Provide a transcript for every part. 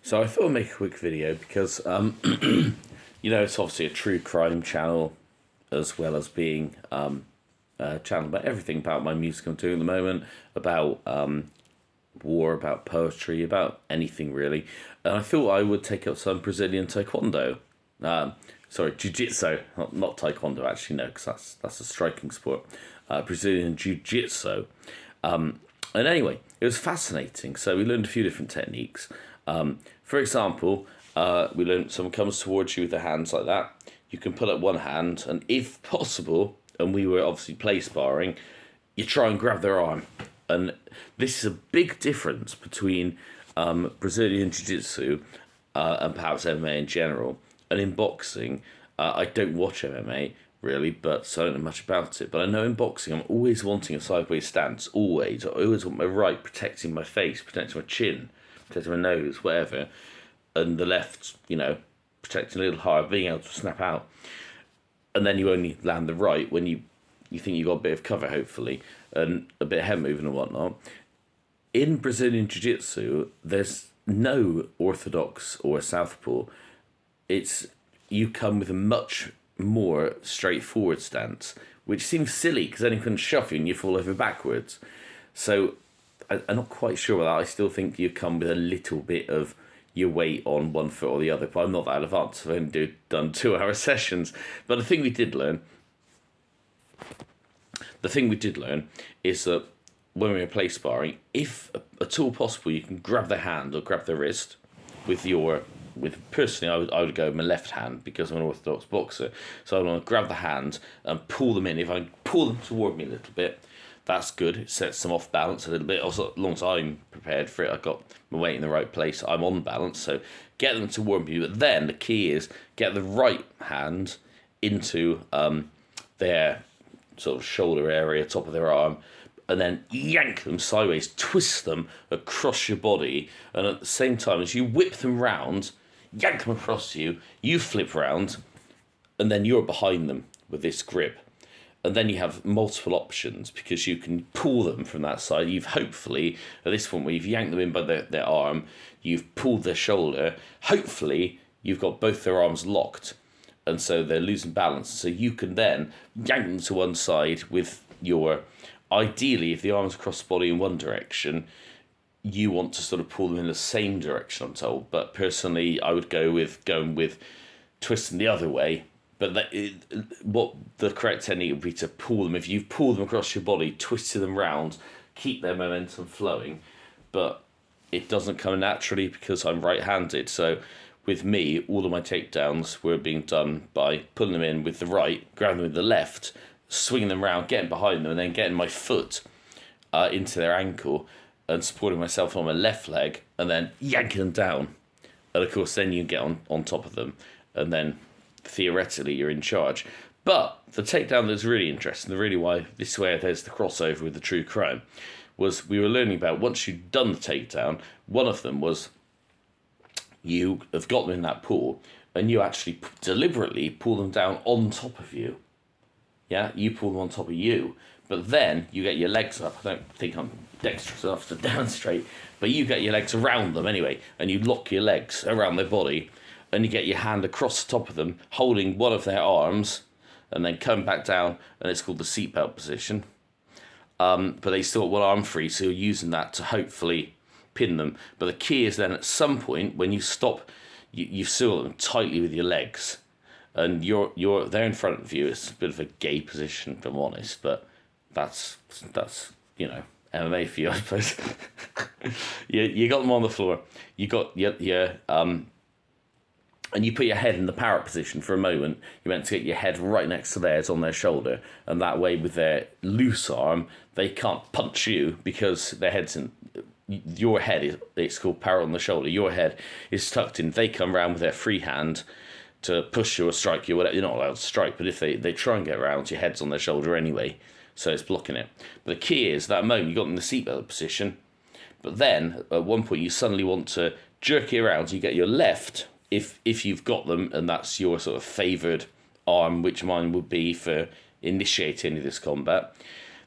So I thought I'd make a quick video because, it's obviously a true crime channel as well as being a channel about everything about my music I'm doing at the moment, about war, about poetry, about anything really. And I thought I would take up some Brazilian taekwondo. Jiu-jitsu, not taekwondo actually, no, because that's a striking sport. Brazilian jiu-jitsu. And anyway, it was fascinating. So we learned a few different techniques. For example, we learned someone comes towards you with their hands like that. You can put up one hand, and if possible, and we were obviously play sparring, you try and grab their arm. And this is a big difference between Brazilian Jiu-Jitsu and perhaps MMA in general. And in boxing, I don't watch MMA really, so I don't know much about it. But I know in boxing, I'm always wanting a sideways stance. Always. I always want my right protecting my face, protecting my chin, protecting my nose, whatever. And the left, protecting a little higher, being able to snap out. And then you only land the right when you think you've got a bit of cover, hopefully, and a bit of head moving and whatnot. In Brazilian Jiu-Jitsu, there's no orthodox or southpaw. You come with a much more straightforward stance, which seems silly because then you can shove you and you fall over backwards. So I'm not quite sure about that. I still think you come with a little bit of your weight on one foot or the other, but I'm not that advanced. I've only done 2-hour sessions. But the thing we did learn is that when we were play sparring, if at all possible, you can grab the hand or grab the wrist personally, I would go with my left hand because I'm an orthodox boxer. So I want to grab the hand and pull them in. If I pull them toward me a little bit, that's good. It sets them off balance a little bit. Also, as long as I'm prepared for it, I've got my weight in the right place, I'm on balance. So get them toward me. But then the key is get the right hand into their sort of shoulder area, top of their arm, and then yank them sideways, twist them across your body. And at the same time, as you whip them round, yank them across you flip round, and then you're behind them with this grip. And then you have multiple options because you can pull them from that side. You've hopefully, at this point where you've yanked them in by their arm, you've pulled their shoulder. Hopefully, you've got both their arms locked. And so they're losing balance. So you can then yank them to one side with ideally, if the arm's across the body in one direction, you want to sort of pull them in the same direction, I'm told. But personally, I would going with twisting the other way. But what the correct technique would be to pull them. If you've pulled them across your body, twisted them round, keep their momentum flowing. But it doesn't come naturally because I'm right-handed. So with me, all of my takedowns were being done by pulling them in with the right, grabbing them with the left, swinging them round, getting behind them, and then getting my foot into their ankle and supporting myself on my left leg, and then yanking them down. And of course, then you get on top of them, and then theoretically you're in charge. But the takedown that's really interesting, the really why this is where there's the crossover with the true crime, was we were learning about once you'd done the takedown, one of them was you have got them in that pool, and you actually deliberately pull them down on top of you. Yeah, you pull them on top of you, but then you get your legs up. I don't think I'm dexterous enough to demonstrate, but you get your legs around them anyway, and you lock your legs around their body, and you get your hand across the top of them, holding one of their arms, and then come back down, and it's called the seatbelt position. But they still got one arm free, so you're using that to hopefully pin them. But the key is then at some point, when you stop, you seal them tightly with your legs. And they're in front of you. It's a bit of a gay position, if I'm honest, but that's MMA for you, I suppose. you got them on the floor. You got your and you put your head in the parrot position for a moment. You're meant to get your head right next to theirs on their shoulder, and that way, with their loose arm, they can't punch you because their head's in. Your head it's called parrot on the shoulder. Your head is tucked in. They come around with their free hand to push you or strike you, whatever. You're not allowed to strike, but if they try and get around, your head's on their shoulder anyway, so it's blocking it. But the key is that moment you got in the seatbelt position, but then at one point you suddenly want to jerk it around. So you get your left, if you've got them, and that's your sort of favoured arm, which mine would be for initiating any of this combat.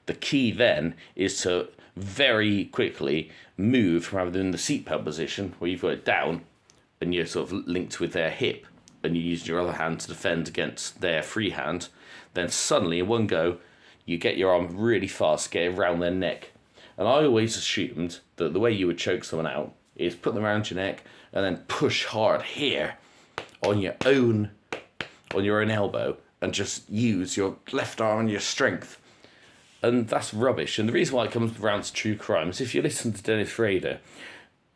The key then is to very quickly move rather than the seatbelt position where you've got it down and you're sort of linked with their hip, and you use your other hand to defend against their free hand, then suddenly in one go, you get your arm really fast, get it around their neck. And I always assumed that the way you would choke someone out is put them around your neck and then push hard here on your own elbow and just use your left arm and your strength. And that's rubbish. And the reason why it comes around to true crime is if you listen to Dennis Rader,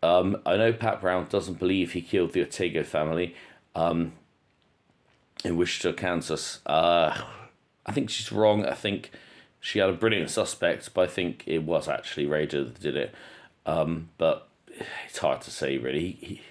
I know Pat Brown doesn't believe he killed the Ortega family in Wichita, Kansas. I think she's wrong. I think she had a brilliant suspect, but I think it was actually Rader that did it. But it's hard to say, really.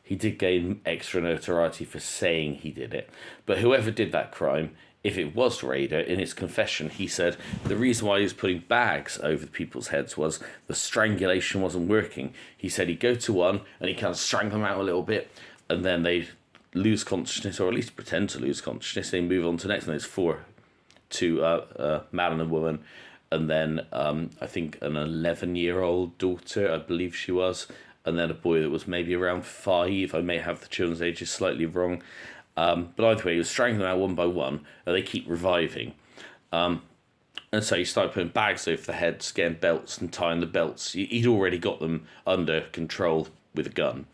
He did gain extra notoriety for saying he did it. But whoever did that crime, if it was Rader, in his confession, he said the reason why he was putting bags over people's heads was the strangulation wasn't working. He said he'd go to one and he'd kind of strangle them out a little bit, and then they'd lose consciousness, or at least pretend to lose consciousness. They move on to the next one. It's two man and a woman, and then I think an 11-year-old daughter, I believe she was, and then a boy that was maybe around 5. I may have the children's ages slightly wrong. But either way, he was strangling them out one by one, and they keep reviving. And so he started putting bags over their heads, getting belts and tying the belts. He'd already got them under control with a gun,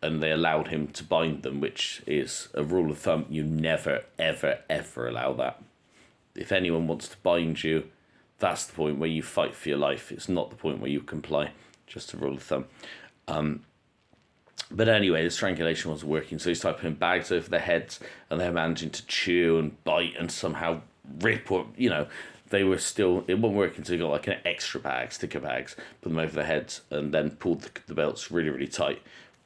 and they allowed him to bind them, which is a rule of thumb. You never, ever, ever allow that. If anyone wants to bind you, that's the point where you fight for your life. It's not the point where you comply. Just a rule of thumb. But anyway, the strangulation wasn't working, so he started putting bags over their heads, and they were managing to chew and bite and somehow rip, or, they were still, it wasn't working, so he got like an extra bag, sticker bags, put them over their heads, and then pulled the belts really, really tight,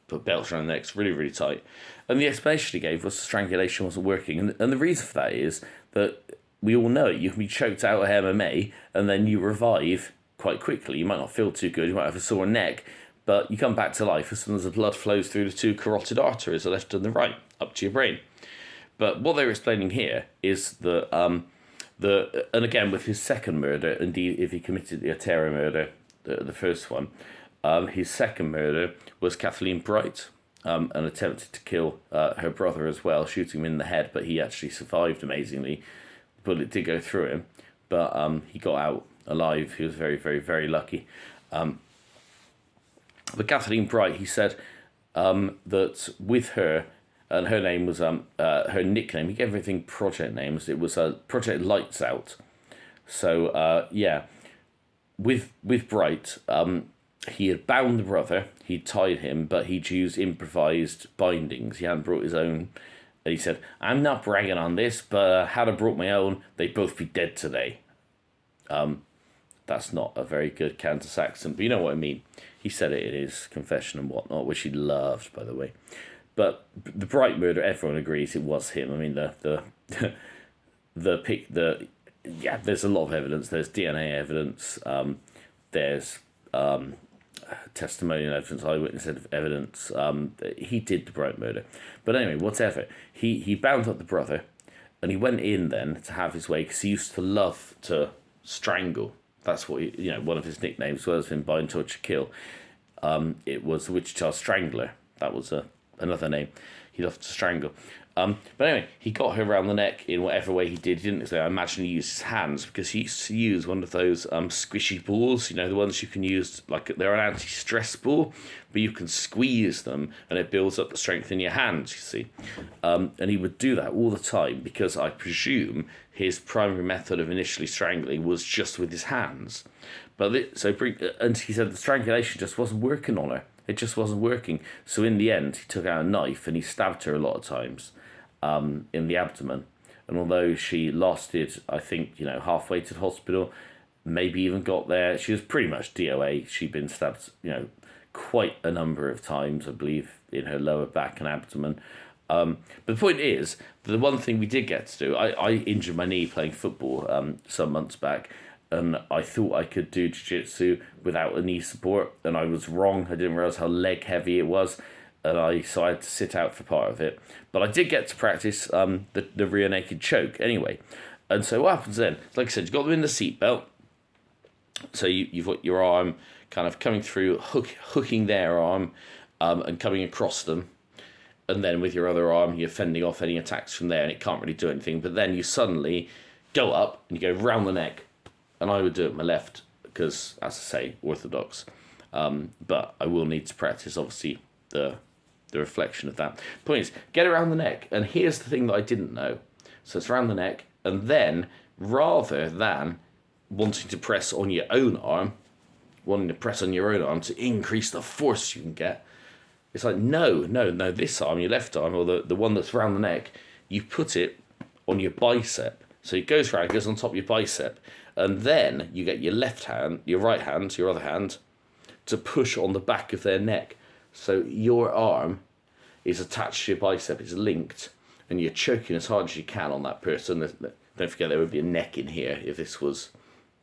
put belts around their necks really, really tight. And the explanation he gave was the strangulation wasn't working, and the reason for that is that we all know you can be choked out of MMA, and then you revive quite quickly. You might not feel too good, you might have a sore neck, but you come back to life as soon as the blood flows through the 2 carotid arteries, the left and the right, up to your brain. But what they're explaining here is that, and again with his second murder, indeed if he committed the Otero murder, the first one, his second murder was Kathleen Bright, and attempted to kill her brother as well, shooting him in the head, but he actually survived amazingly. The bullet did go through him, but he got out alive. He was very, very, very lucky. But Kathleen Bright, he said that with her, and her name was, her nickname, he gave everything project names, it was Project Lights Out. So, with Bright, he had bound the brother, he'd tied him, but he'd used improvised bindings. He hadn't brought his own. And he said, I'm not bragging on this, but had I brought my own, they'd both be dead today. That's not a very good Kansas accent, but you know what I mean. He said it in his confession and whatnot, which he loved, by the way. But the Bright murder, everyone agrees it was him. I mean, there's a lot of evidence. There's DNA evidence. There's testimonial evidence, eyewitness evidence. He did the Bright murder. But anyway, whatever. He bound up the brother, and he went in then to have his way, because he used to love to strangle. That's what one of his nicknames, as well as him bind, torture, kill. It was the Wichita Strangler. That was another name. He loved to strangle. But anyway, he got her around the neck in whatever way he did. He didn't say, I imagine he used his hands, because he used to use one of those squishy balls, the ones you can use, like they're an anti-stress ball, but you can squeeze them and it builds up the strength in your hands, you see. And he would do that all the time, because I presume his primary method of initially strangling was just with his hands. And he said the strangulation just wasn't working on her. It just wasn't working. So in the end, he took out a knife and he stabbed her a lot of times in the abdomen. And although she lasted, I think, halfway to the hospital, maybe even got there, she was pretty much DOA. She'd been stabbed, quite a number of times, I believe, in her lower back and abdomen. But the point is, the one thing we did get to do, I injured my knee playing football some months back, and I thought I could do jiu-jitsu without a knee support, and I was wrong. I didn't realise how leg heavy it was, and so I had to sit out for part of it. But I did get to practice the rear naked choke anyway. And so what happens then? Like I said, you've got them in the seatbelt, so you've got your arm kind of coming through, hooking their arm and coming across them, and then with your other arm, you're fending off any attacks from there, and it can't really do anything. But then you suddenly go up, and you go round the neck, and I would do it with my left, because, as I say, orthodox. But I will need to practice, obviously, the reflection of that. Point is, get around the neck, and here's the thing that I didn't know. So it's around the neck, and then, rather than wanting to press on your own arm, to increase the force you can get, it's like, no, this arm, your left arm, or the one that's around the neck, you put it on your bicep. So it goes round, it goes on top of your bicep, and then you get your left hand, your right hand, your other hand, to push on the back of their neck. So your arm is attached to your bicep, it's linked, and you're choking as hard as you can on that person. Don't forget there would be a neck in here if this was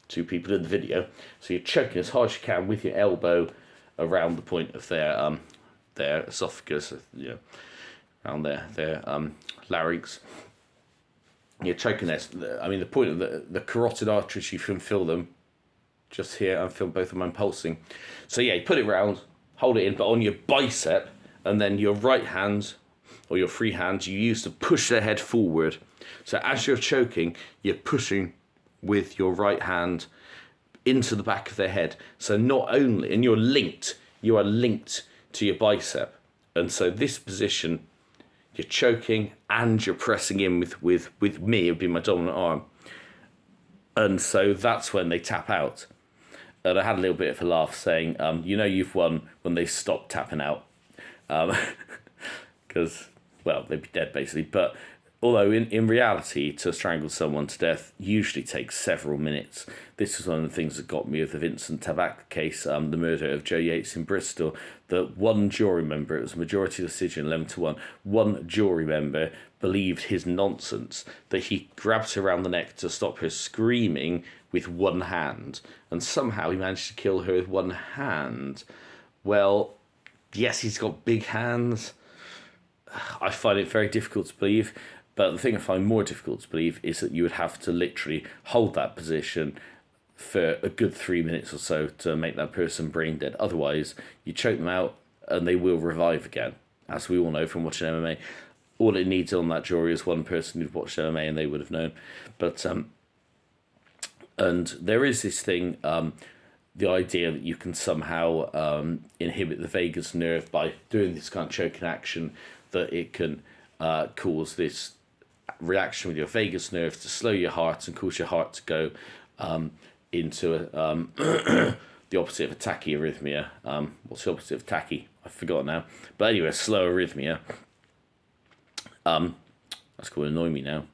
two people in the video. So you're choking as hard as you can with your elbow around the point of their esophagus, around their larynx. You're choking this. I mean, the point of the carotid arteries, you can feel them just here. I feel both of them pulsing. So yeah, you put it round, hold it in, but on your bicep, and then your right hand or your free hand you use to push their head forward. So as you're choking, you're pushing with your right hand into the back of their head. So not only, and you are linked to your bicep. And so this position, you're choking and you're pressing in with me, it would be my dominant arm. And so that's when they tap out. And I had a little bit of a laugh saying, you've won when they stop tapping out. Because, well, they'd be dead basically. But although in reality, to strangle someone to death usually takes several minutes. This was one of the things that got me with the Vincent Tabak case, the murder of Joe Yeates in Bristol. That one jury member, it was a majority decision, 11-1, one jury member believed his nonsense, that he grabbed her around the neck to stop her screaming with one hand. And somehow he managed to kill her with one hand. Well, yes, he's got big hands. I find it very difficult to believe. But the thing I find more difficult to believe is that you would have to literally hold that position for a good 3 minutes or so to make that person brain dead. Otherwise, you choke them out and they will revive again. As we all know from watching MMA, all it needs on that jury is one person who'd watched MMA and they would have known. But and there is this thing, the idea that you can somehow inhibit the vagus nerve by doing this kind of choking action, that it can cause this reaction with your vagus nerve to slow your heart and cause your heart to go into the opposite of a tachyarrhythmia. What's the opposite of tachy? I've forgotten now. But anyway, slow arrhythmia. That's going to annoy me now.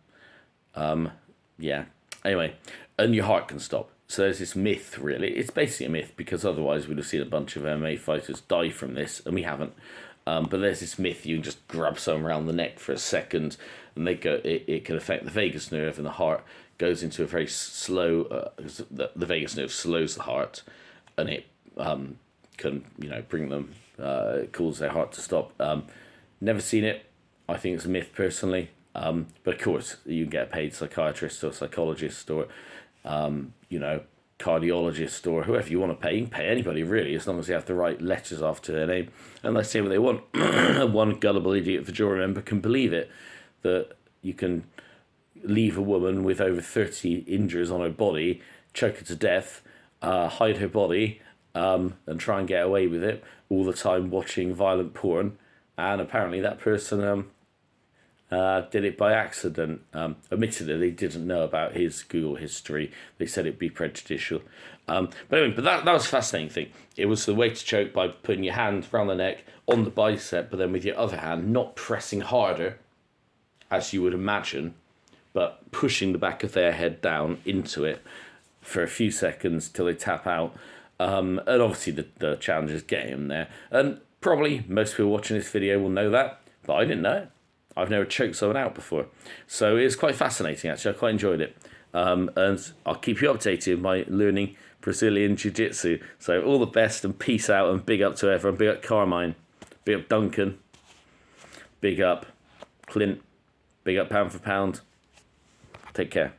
Yeah. Anyway, and your heart can stop. So there's this myth, really. It's basically a myth because otherwise we'd have seen a bunch of MMA fighters die from this, and we haven't. But there's this myth you can just grab someone around the neck for a second, and it can affect the vagus nerve, and the heart goes into a very slow. The vagus nerve slows the heart, and it can bring them cause their heart to stop. Never seen it. I think it's a myth personally. But of course you can get a paid psychiatrist or psychologist or cardiologist or whoever you want to pay. You can pay anybody really, as long as they have the right letters after their name and they say what they want. One gullible idiot for jury member can believe it, that you can leave a woman with over 30 injuries on her body, choke her to death, hide her body, and try and get away with it all the time watching violent porn, and apparently that person did it by accident. Admittedly, they didn't know about his Google history. They said it'd be prejudicial. But anyway, that was a fascinating thing. It was the way to choke by putting your hand around the neck on the bicep, but then with your other hand, not pressing harder, as you would imagine, but pushing the back of their head down into it for a few seconds till they tap out. And obviously the challenge is getting them there. And probably most people watching this video will know that, but I didn't know it. I've never choked someone out before. So it's quite fascinating, actually. I quite enjoyed it. And I'll keep you updated with my learning Brazilian Jiu-Jitsu. So all the best and peace out and big up to everyone. Big up Carmine. Big up Duncan. Big up Clint. Big up Pound for Pound. Take care.